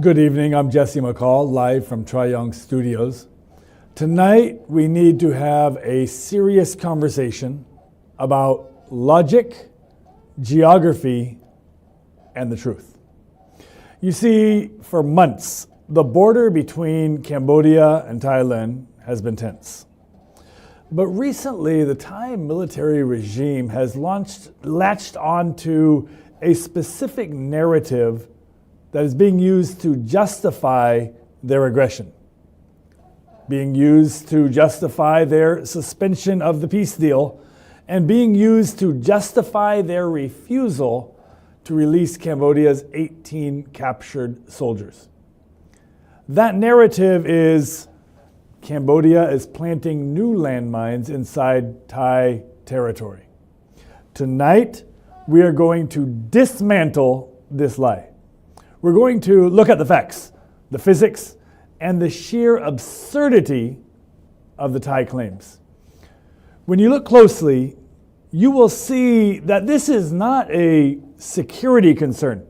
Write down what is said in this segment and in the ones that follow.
Good evening, I'm Jesse McCall, live from Tri Young Studios. Tonight, we need to have a serious conversation about logic, geography, and the truth. You see, for months, the border between Cambodia and Thailand has been tense. But recently, the Thai military regime has latched onto a specific narrative that is being used to justify their aggression, being used to justify their suspension of the peace deal, and being used to justify their refusal to release Cambodia's 18 captured soldiers. That narrative is Cambodia is planting new landmines inside Thai territory. Tonight, we are going to dismantle this lie. We're going to look at the facts, the physics, and the sheer absurdity of the Thai claims. When you look closely, you will see that this is not a security concern.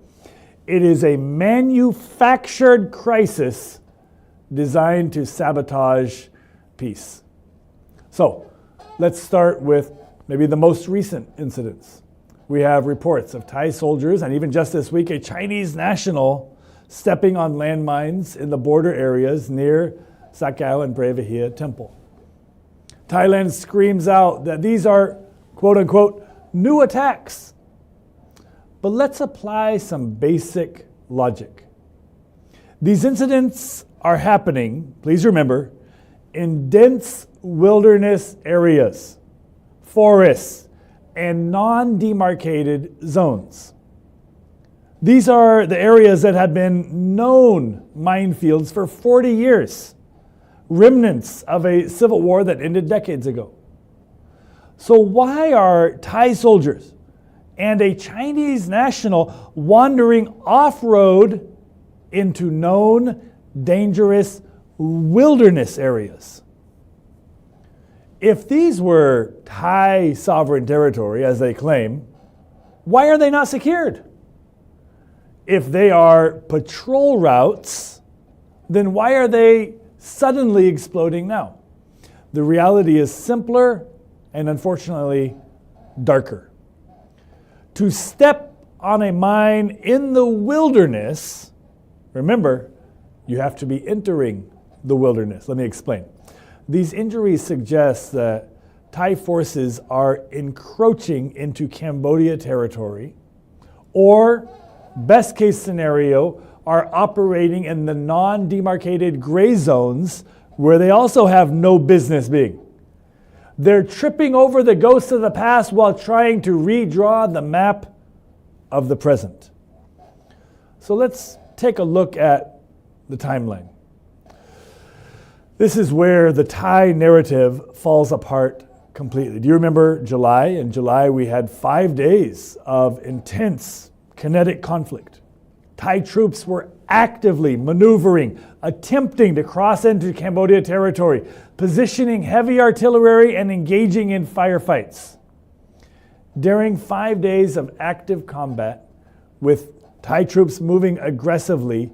It is a manufactured crisis designed to sabotage peace. So, let's start with maybe the most recent incidents. We have reports of Thai soldiers, and even just this week, a Chinese national stepping on landmines in the border areas near Sakao and Brevahia Temple. Thailand screams out that these are, quote unquote, new attacks. But let's apply some basic logic. These incidents are happening, please remember, in dense wilderness areas, forests, and non-demarcated zones. These are the areas that have been known minefields for 40 years, remnants of a civil war that ended decades ago. So why are Thai soldiers and a Chinese national wandering off-road into known, dangerous wilderness areas? If these were Thai sovereign territory, as they claim, why are they not secured? If they are patrol routes, then why are they suddenly exploding now? The reality is simpler and unfortunately darker. To step on a mine in the wilderness, remember, you have to be entering the wilderness. Let me explain. These injuries suggest that Thai forces are encroaching into Cambodia territory, or, best case scenario, are operating in the non-demarcated gray zones where they also have no business being. They're tripping over the ghosts of the past while trying to redraw the map of the present. So let's take a look at the timeline. This is where the Thai narrative falls apart completely. Do you remember July? In July, we had 5 days of intense kinetic conflict. Thai troops were actively maneuvering, attempting to cross into Cambodia territory, positioning heavy artillery and engaging in firefights. During 5 days of active combat, with Thai troops moving aggressively,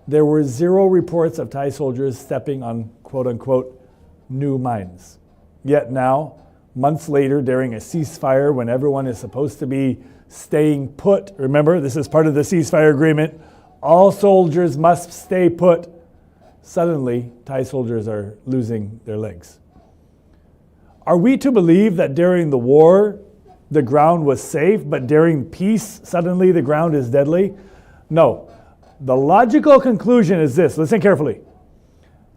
there were zero reports of Thai soldiers stepping on quote-unquote new mines. Yet now, months later, during a ceasefire when everyone is supposed to be staying put, remember, this is part of the ceasefire agreement, all soldiers must stay put. Suddenly, Thai soldiers are losing their legs. Are we to believe that during the war, the ground was safe, but during peace, suddenly the ground is deadly? No. The logical conclusion is this, listen carefully.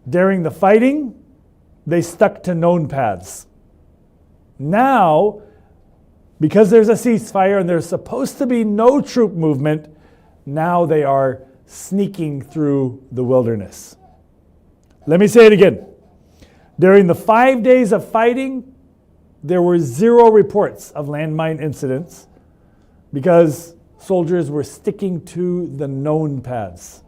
During the fighting, they stuck to known paths. Now, because there's a ceasefire and there's supposed to be no troop movement, now they are sneaking through the wilderness. Let me say it again. During the 5 days of fighting, there were zero reports of landmine incidents because soldiers were sticking to the known paths.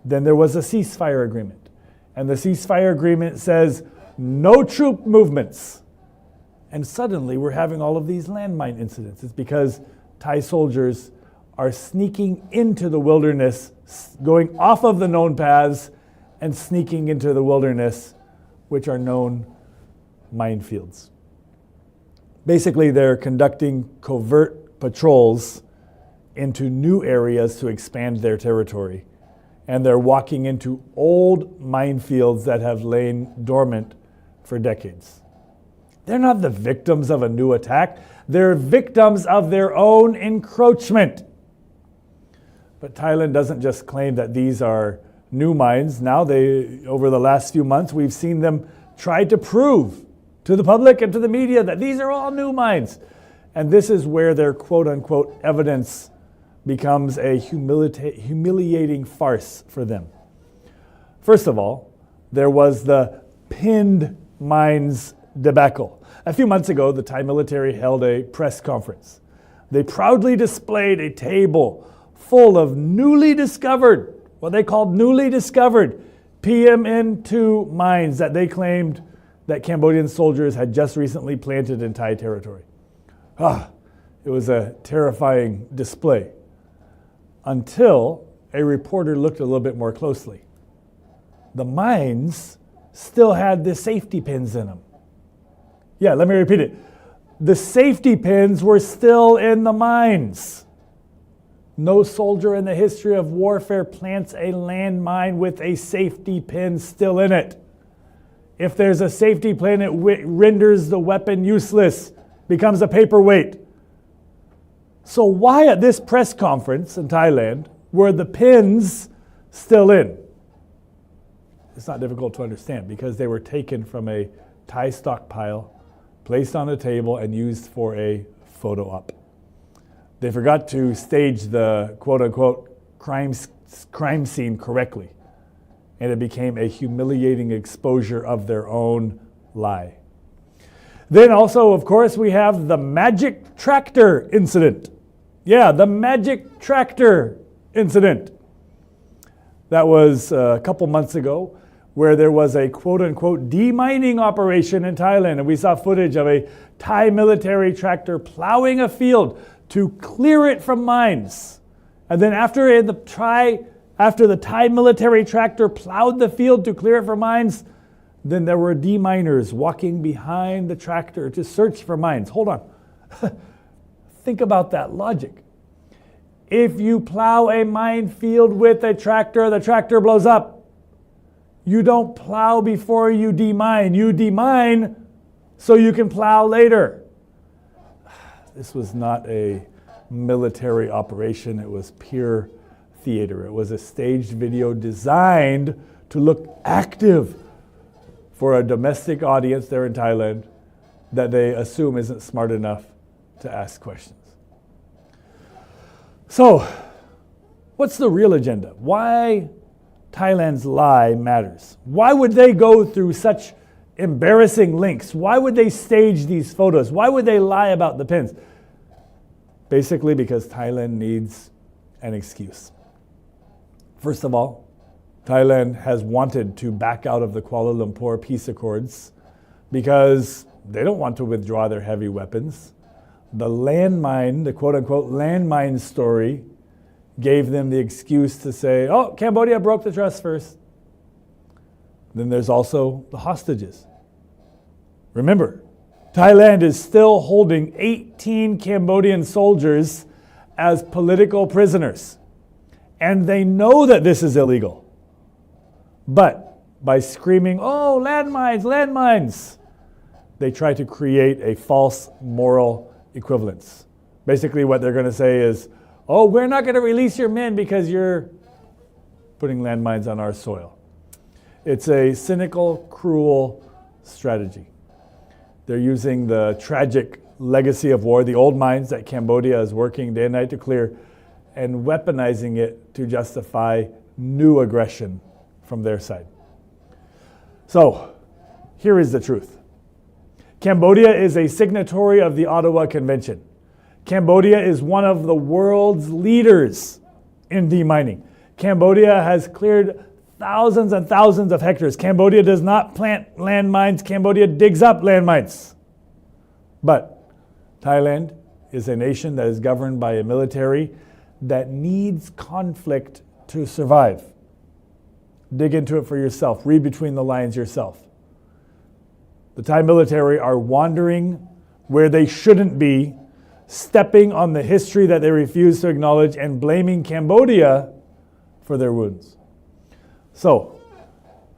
Then there was a ceasefire agreement. And the ceasefire agreement says no troop movements. And suddenly we're having all of these landmine incidents. It's because Thai soldiers are sneaking into the wilderness, going off of the known paths and sneaking into the wilderness, which are known minefields. Basically, they're conducting covert patrols into new areas to expand their territory. And they're walking into old minefields that have lain dormant for decades. They're not the victims of a new attack. They're victims of their own encroachment. But Thailand doesn't just claim that these are new mines. Now over the last few months, we've seen them try to prove to the public and to the media that these are all new mines. And this is where their quote-unquote evidence becomes a humiliating farce for them. First of all, there was the pinned mines debacle. A few months ago, the Thai military held a press conference. They proudly displayed a table full of newly discovered, what they called newly discovered PMN2 mines that they claimed that Cambodian soldiers had just recently planted in Thai territory. It was a terrifying display until a reporter looked a little bit more closely. The mines still had the safety pins in them. Yeah, let me repeat it. The safety pins were still in the mines. No soldier in the history of warfare plants a landmine with a safety pin still in it. If there's a safety pin, it renders the weapon useless, becomes a paperweight. So why at this press conference in Thailand were the pins still in? It's not difficult to understand because they were taken from a Thai stockpile, placed on a table, and used for a photo op. They forgot to stage the quote-unquote crime scene correctly, and it became a humiliating exposure of their own lie. Then also, of course, we have the magic tractor incident. Yeah, the magic tractor incident. That was a couple months ago where there was a quote-unquote demining operation in Thailand, and we saw footage of a Thai military tractor plowing a field to clear it from mines. And then after the Thai military tractor plowed the field to clear it from mines, then there were deminers walking behind the tractor to search for mines. Hold on. Think about that logic. If you plow a minefield with a tractor, the tractor blows up. You don't plow before you demine. You demine so you can plow later. This was not a military operation. It was pure theater. It was a staged video designed to look active for a domestic audience there in Thailand that they assume isn't smart enough to ask questions. So, what's the real agenda? Why Thailand's lie matters? Why would they go through such embarrassing links? Why would they stage these photos? Why would they lie about the pins? Basically because Thailand needs an excuse. First of all, Thailand has wanted to back out of the Kuala Lumpur peace accords because they don't want to withdraw their heavy weapons. The landmine, the quote-unquote landmine story, gave them the excuse to say, oh, Cambodia broke the trust first. Then there's also the hostages. Remember, Thailand is still holding 18 Cambodian soldiers as political prisoners. And they know that this is illegal. But by screaming, oh, landmines, landmines, they try to create a false moral equivalence. Basically what they're going to say is, oh, we're not going to release your men because you're putting landmines on our soil. It's a cynical, cruel strategy. They're using the tragic legacy of war, the old mines that Cambodia is working day and night to clear, and weaponizing it to justify new aggression from their side. So, here is the truth. Cambodia is a signatory of the Ottawa Convention. Cambodia is one of the world's leaders in demining. Cambodia has cleared thousands and thousands of hectares. Cambodia does not plant landmines. Cambodia digs up landmines. But Thailand is a nation that is governed by a military that needs conflict to survive. Dig into it for yourself. Read between the lines yourself. The Thai military are wandering where they shouldn't be, stepping on the history that they refuse to acknowledge, and blaming Cambodia for their wounds. So,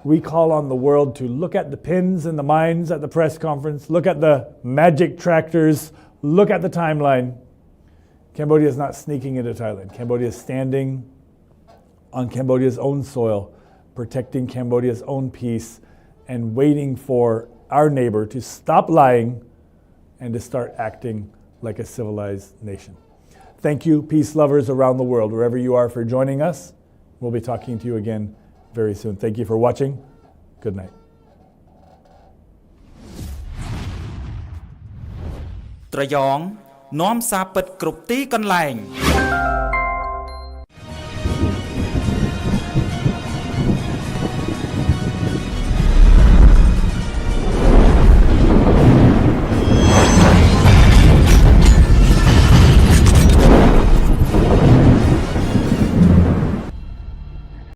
we call on the world to look at the pins and the mines at the press conference, look at the magic tractors, look at the timeline. Cambodia is not sneaking into Thailand. Cambodia is standing on Cambodia's own soil, protecting Cambodia's own peace, and waiting for our neighbor to stop lying and to start acting like a civilized nation. Thank you, peace lovers around the world, wherever you are, for joining us. We'll be talking to you again very soon. Thank you for watching. Good night. ត្រយ៉ងនាំសារពិតគ្រប់ទីកន្លែង